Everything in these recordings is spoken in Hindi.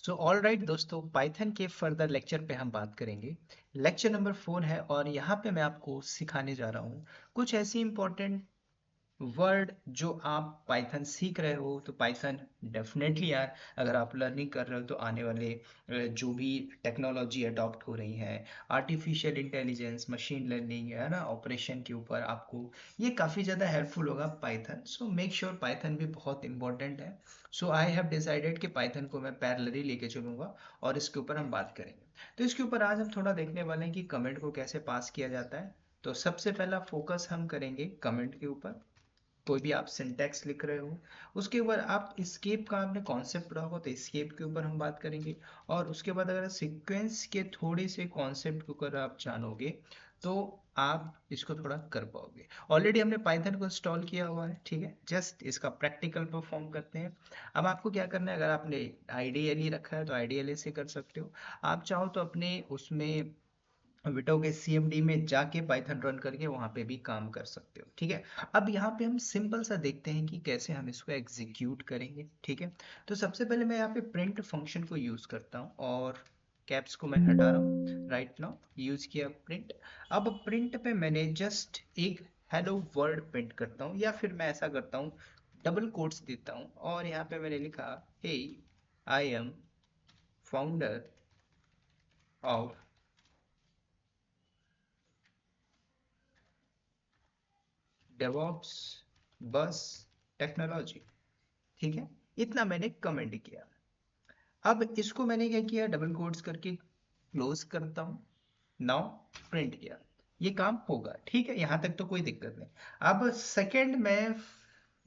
सो ऑल राइट दोस्तों, पाइथन के फर्दर लेक्चर पे हम बात करेंगे। लेक्चर नंबर 4 है और यहाँ पे मैं आपको सिखाने जा रहा हूँ कुछ ऐसी इंपॉर्टेंट वर्ड जो आप पाइथन सीख रहे हो। तो पाइथन डेफिनेटली यार, अगर आप लर्निंग कर रहे हो तो आने वाले जो भी टेक्नोलॉजी अडॉप्ट हो रही है, आर्टिफिशियल इंटेलिजेंस, मशीन लर्निंग है ना, ऑपरेशन के ऊपर आपको ये काफ़ी ज़्यादा हेल्पफुल होगा Python. So make sure Python भी बहुत इंपॉर्टेंट है। सो आई हैव डिसाइडेड कि पाइथन को मैं पैरेलली लेके चलूंगा और इसके ऊपर हम बात करेंगे। तो इसके ऊपर आज हम थोड़ा देखने वाले हैं कि कमेंट को कैसे पास किया जाता है। तो सबसे पहला फोकस हम करेंगे कमेंट के ऊपर। कोई भी आप सिंटैक्स लिख रहे हो, उसके ऊपर आप स्केप का आपने कॉन्सेप्ट पढ़ा होगा तो स्केप के ऊपर हम बात करेंगे। और उसके बाद अगर सीक्वेंस के थोड़े से कॉन्सेप्ट के ऊपर आप जानोगे तो आप इसको थोड़ा कर पाओगे। ऑलरेडी हमने पाइथन को इंस्टॉल किया हुआ है, ठीक है, जस्ट इसका प्रैक्टिकल परफॉर्म करते हैं। अब आपको क्या करना है, अगर आपने आईडीएल ही रखा है तो आईडीएल से कर सकते हो। आप चाहो तो अपने उसमें विंडो के सीएमडी में जाके पाइथन रन करके वहां पे भी काम कर सकते हो, ठीक है। अब यहाँ पे हम सिंपल सा देखते हैं कि कैसे हम इसको एग्जीक्यूट करेंगे, ठीक है। तो सबसे पहले मैं यहाँ पे प्रिंट फंक्शन को यूज करता हूँ और कैप्स को मैं हटा रहा हूँ। राइट नाउ यूज किया प्रिंट। अब प्रिंट पे मैंने जस्ट एक हेलो वर्ल्ड प्रिंट करता हूँ, या फिर मैं ऐसा करता हूँ, डबल कोट्स देता हूँ और यहाँ पे मैंने लिखा, hey I am founder of DevOps bus technology, ठीक है। इतना मैंने कमेंट किया। अब इसको मैंने क्या किया, डबल कोट्स करके क्लोज करता हूं। नाउ प्रिंट किया, ये काम होगा, ठीक है, यहां तक तो कोई दिक्कत नहीं। अब सेकंड मैं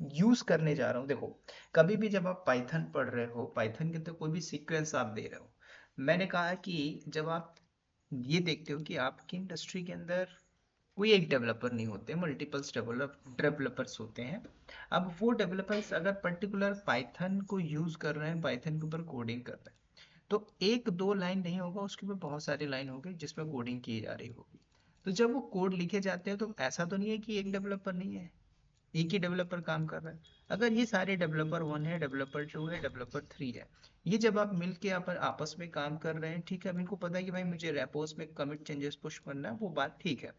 यूज करने जा रहा हूं। देखो, कभी भी जब आप पाइथन पढ़ रहे हो, पाइथन के तो कोई भी सीक्वेंस आप दे रहे हो, मैंने कहा कि जब आप ये देखते हो कि आपकी इंडस्ट्री के अंदर कोई एक डेवलपर नहीं होते, मल्टीपल्स डेवलपर्स होते हैं। अब वो डेवलपर्स अगर पर्टिकुलर पाइथन को यूज कर रहे हैं, पाइथन के ऊपर कोडिंग कर रहे हैं, तो एक दो लाइन नहीं होगा, उसके ऊपर बहुत सारी लाइन होगी जिसमें कोडिंग की जा रही होगी। तो जब वो कोड लिखे जाते हैं तो ऐसा तो नहीं है कि एक डेवलपर नहीं है, एक ही डेवलपर काम कर रहा है। अगर ये सारे डेवलपर 1 है, डेवलपर 2 है, डेवलपर 3 है, ये जब आप मिलके आपस में काम कर रहे हैं, ठीक है, अब इनको पता है कि भाई मुझे रेपोस में कमिट चेंजेस पुश करना है, वो बात ठीक है।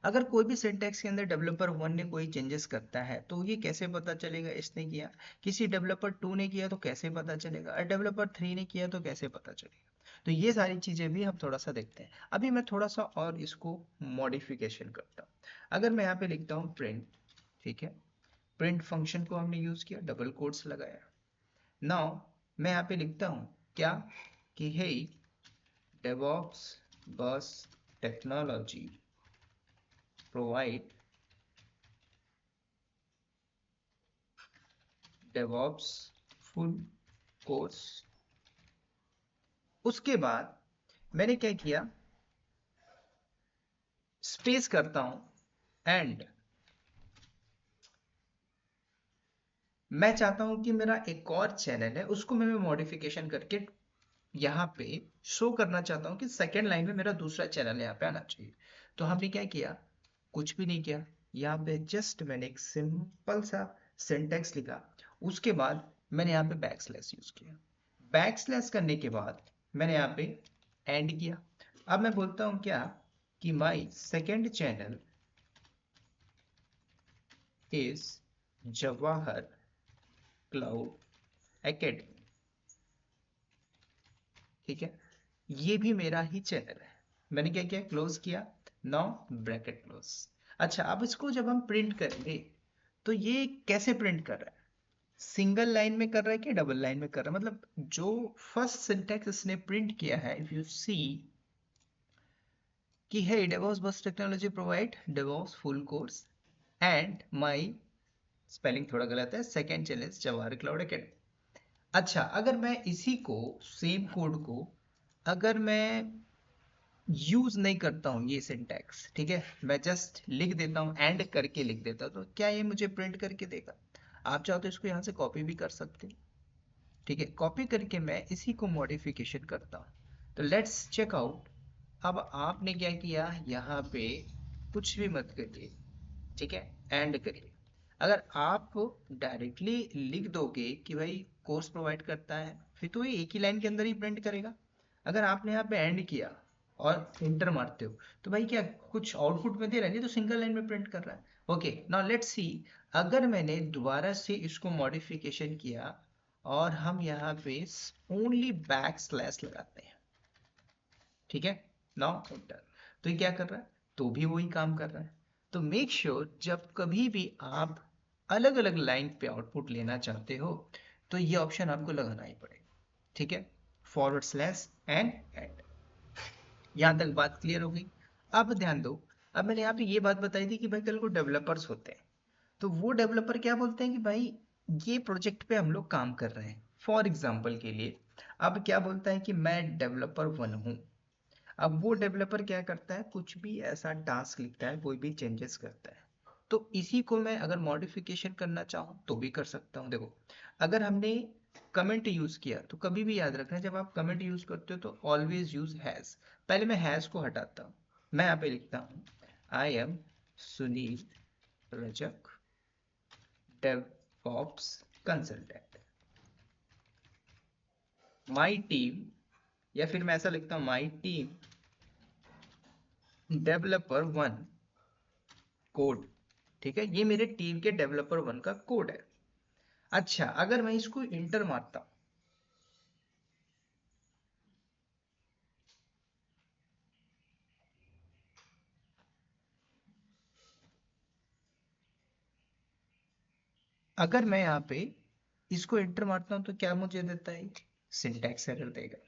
अगर कोई भी सिंटैक्स के अंदर डेवलपर 1 ने कोई चेंजेस करता है तो ये कैसे पता चलेगा इसने किया, किसी डेवलपर 2 ने किया तो कैसे पता चलेगा, और डेवलपर 3 ने किया तो कैसे पता चलेगा। तो ये सारी चीजें भी हम थोड़ा सा देखते हैं। अभी मैं थोड़ा सा और इसको मॉडिफिकेशन करता हूँ। अगर मैं यहाँ पे लिखता हूँ प्रिंट, ठीक है, प्रिंट फंक्शन को हमने यूज किया, डबल कोट्स लगाया। नाउ मैं यहाँ पे लिखता हूँ क्या, कि हे डेवऑप्स बस technology provide DevOps full course. उसके बाद मैंने क्या किया, स्पेस करता हूं एंड मैं चाहता हूं कि मेरा एक और चैनल है, उसको मैं मॉडिफिकेशन करके यहाँ पे शो करना चाहता हूँ कि सेकेंड लाइन में मेरा दूसरा चैनल यहाँ पे आना चाहिए। तो हमने क्या किया, कुछ भी नहीं किया, यहाँ पे जस्ट मैंने एक सिंपल सा सिंटेक्स लिखा। उसके बाद मैंने यहाँ पे बैक स्लैश यूज किया। बैक स्लैश करने के बाद मैंने यहाँ पे एंड किया। अब मैं बोलता हूँ क्या, कि my second channel is Jawahar cloud academy, ठीक है, ये भी मेरा ही चैनल है। मैंने क्या किया, क्लोज किया। Now bracket close. अच्छा, अब इसको जब हम प्रिंट करेंगे तो ये कैसे प्रिंट कर रहा है, सिंगल लाइन में कर रहा है कि डबल लाइन में कर रहा है, मतलब जो फर्स्ट सिंटेक्स इसने प्रिंट किया है, इफ यू सी कि है DevOps bus technology provide DevOps full course and my spelling थोड़ा गलत है, second channel is Jawahar cloud academy. अच्छा, अगर मैं इसी को सेम कोड को अगर मैं यूज नहीं करता हूँ ये सिंटैक्स, ठीक है, मैं जस्ट लिख देता हूँ, एंड करके लिख देता हूँ, तो क्या ये मुझे प्रिंट करके देगा। आप चाहो तो इसको यहाँ से कॉपी भी कर सकते हैं, ठीक है, कॉपी करके मैं इसी को मॉडिफिकेशन करता हूँ। तो लेट्स चेक आउट। अब आपने क्या किया, यहाँ पे कुछ भी मत करिए, ठीक है, एंड करिए। अगर आप डायरेक्टली लिख दोगे कि भाई कोर्स प्रोवाइड करता है, फिर तो ये एक ही लाइन के अंदर ही प्रिंट करेगा। अगर आपने यहाँ पे एंड किया और इंटर मारते हो तो भाई क्या कुछ आउटपुट में दे रहा है? नहीं तो सिंगल लाइन में प्रिंट कर रहा है। ओके, नाउ लेट्स सी, अगर मैंने दोबारा से इसको मॉडिफिकेशन किया और हम यहाँ पे ओनली बैक स्लैश लगाते हैं, ठीक है, नाउ एंटर, तो ये क्या कर रहा है? तो भी वही काम कर रहा है। तो मेक श्योर जब कभी भी आप अलग अलग लाइन पे आउटपुट लेना चाहते हो तो ये ऑप्शन आपको लगाना ही पड़ेगा, ठीक है, फॉरवर्ड स्लैश एंड एड। यहाँ तक बात क्लियर हो गई? अब ध्यान दो, अब मैंने यहाँ पे ये बात बताई थी कि भाई कल को डेवलपर्स होते हैं, तो वो डेवलपर क्या बोलते हैं कि भाई ये प्रोजेक्ट पे हम लोग काम कर रहे हैं, फॉर एग्जाम्पल के लिए। अब क्या बोलता है कि मैं डेवलपर 1 हूँ। अब वो डेवलपर क्या करता है, कुछ भी ऐसा टास्क लिखता है, कोई भी चेंजेस करता है, तो इसी को मैं अगर मॉडिफिकेशन करना चाहूँ तो भी कर सकता हूँ। देखो, अगर हमने कमेंट यूज किया तो कभी भी याद रखना, जब आप कमेंट यूज करते हो तो ऑलवेज यूज हैज। पहले मैं हैज को हटाता हूँ, मैं यहाँ पे लिखता हूँ I am Sunil Rajak, DevOps consultant, my team, या फिर मैं ऐसा लिखता हूँ माई टीम डेवलपर 1 कोड, ठीक है, ये मेरे टीम के डेवलपर 1 का कोड है। अच्छा, अगर मैं इसको इंटर मारता हूं, अगर मैं यहाँ पे इसको इंटर मारता हूं तो क्या मुझे देता है? सिंटैक्स एरर देगा,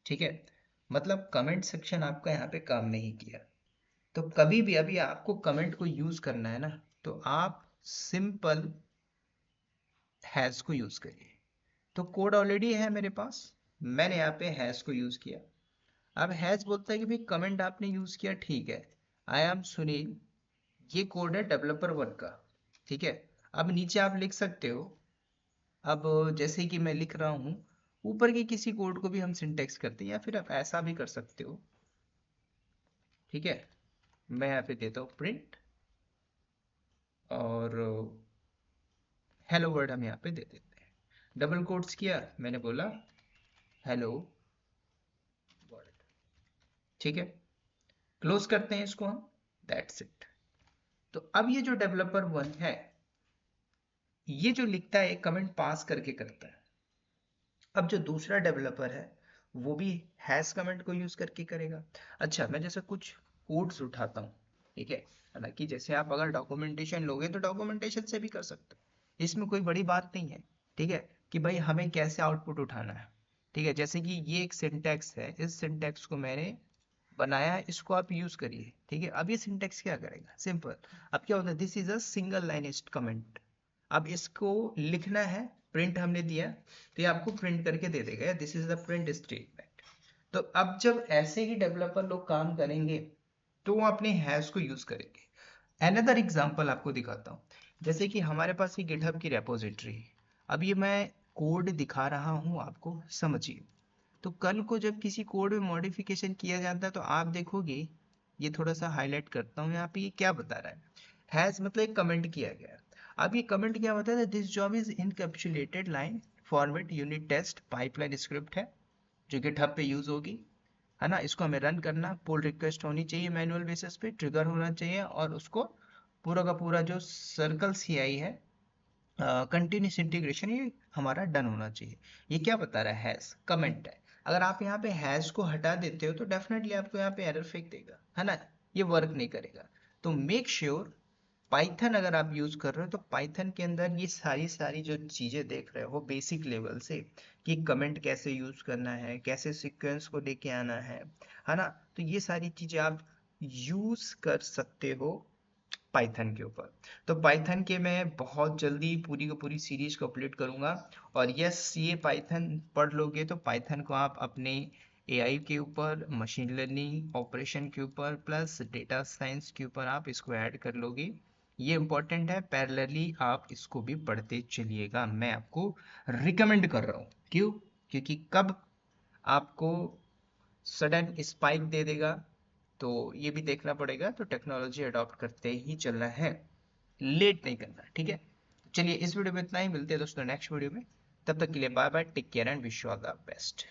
ठीक है, मतलब कमेंट सेक्शन आपका यहाँ पे काम नहीं किया। तो कभी भी अभी आपको कमेंट को यूज करना है ना, तो आप सिंपल हैज को यूज करिए। तो कोड ऑलरेडी है मेरे पास, मैंने यहाँ पे हैज को यूज किया। अब हैज बोलता है कि भाई कमेंट आपने यूज किया, ठीक है, आई एम सुनील, ये कोड है डेवलपर 1 का, ठीक है। अब नीचे आप लिख सकते हो, अब जैसे कि मैं लिख रहा हूँ, ऊपर के किसी कोड को भी हम सिंटेक्स करते हैं, या फिर आप ऐसा भी कर सकते हो, ठीक है। मैं यहाँ पे देता हूँ प्रिंट, और हेलो वर्ड हम यहाँ पे दे देते हैं। डबल कोट्स किया, मैंने बोला हेलो वर्ड, ठीक है, क्लोज करते हैं इसको हम, दैट्स इट। तो अब ये जो डेवलपर 1 है, ये जो लिखता है कमेंट पास करके करता है। अब जो दूसरा डेवलपर है वो भी हैश कमेंट को यूज करके करेगा। अच्छा, मैं जैसे कुछ कोड्स उठाता हूँ, ठीक है, हालांकि जैसे आप अगर डॉक्यूमेंटेशन लोगे तो डॉक्यूमेंटेशन से भी कर सकते हो, इसमें कोई बड़ी बात नहीं है, ठीक है, कि भाई हमें कैसे आउटपुट उठाना है, ठीक है। जैसे कि ये एक सिंटेक्स है, इस सिंटेक्स को मैंने बनाया है, इसको आप यूज करिए, ठीक है। अब ये सिंटेक्स क्या करेगा, सिंपल, अब क्या होता है, this is a single line comment. अब इसको लिखना है, प्रिंट हमने दिया तो ये आपको प्रिंट करके दे देगा, this is the print statement. तो अब जब ऐसे ही डेवलपर लोग काम करेंगे तो वो अपने हैश को यूज करेंगे। अनदर एग्जांपल आपको दिखाता हूँ, जैसे कि हमारे पास ये गिटहब की रेपोजिटरी है। अब ये मैं कोड दिखा रहा हूँ आपको, समझिए। तो कल को जब किसी कोड में मॉडिफिकेशन किया जाता है तो आप देखोगे, ये थोड़ा सा हाईलाइट करता हूँ यहाँ पे, ये क्या बता रहा है, हैज मतलब एक कमेंट किया गया। अब ये कमेंट क्या बता है, this job is encapsulated line format unit test pipeline script है, जो गिटहब पे यूज होगी, है ना। इसको हमें रन करना, पुल रिक्वेस्ट होनी चाहिए मैनुअल बेसिस पे, ट्रिगर होना चाहिए, और उसको पूरा का पूरा जो सर्कल सीआई है, कंटिन्यूस इंटीग्रेशन, ये हमारा डन होना चाहिए। ये क्या बता रहा है, हैश कमेंट है। अगर आप यहाँ पे हैश को हटा देते हो तो डेफिनेटली आपको यहाँ पे एरर फेंक देगा, है ना, ये वर्क नहीं करेगा। तो मेक श्योर पाइथन अगर आप यूज कर रहे हो तो पाइथन के अंदर ये सारी सारी जो चीजें देख रहे हो बेसिक लेवल से, कि कमेंट कैसे यूज करना है, कैसे सीक्वेंस को लेके आना है ना, तो ये सारी चीजें आप यूज कर सकते हो पाइथन के ऊपर। तो पाइथन के मैं बहुत जल्दी पूरी की पूरी सीरीज को अपलोड करूंगा। और यस, ये पाइथन पढ़ लोगे तो पाइथन को आप अपने एआई के ऊपर, मशीन लर्निंग ऑपरेशन के ऊपर, प्लस डेटा साइंस के ऊपर आप इसको ऐड कर लोगे। ये इंपॉर्टेंट है, पैरेलली आप इसको भी पढ़ते चलिएगा, मैं आपको रिकमेंड कर रहा हूँ। क्यों? क्योंकि कब आपको सडन स्पाइक दे देगा, तो ये भी देखना पड़ेगा, तो टेक्नोलॉजी अडॉप्ट करते ही चलना है। लेट नहीं करना, ठीक है। चलिए इस वीडियो में इतना ही, मिलते हैं दोस्तों नेक्स्ट वीडियो में। तब तक के लिए bye bye, take care and wish you all the best.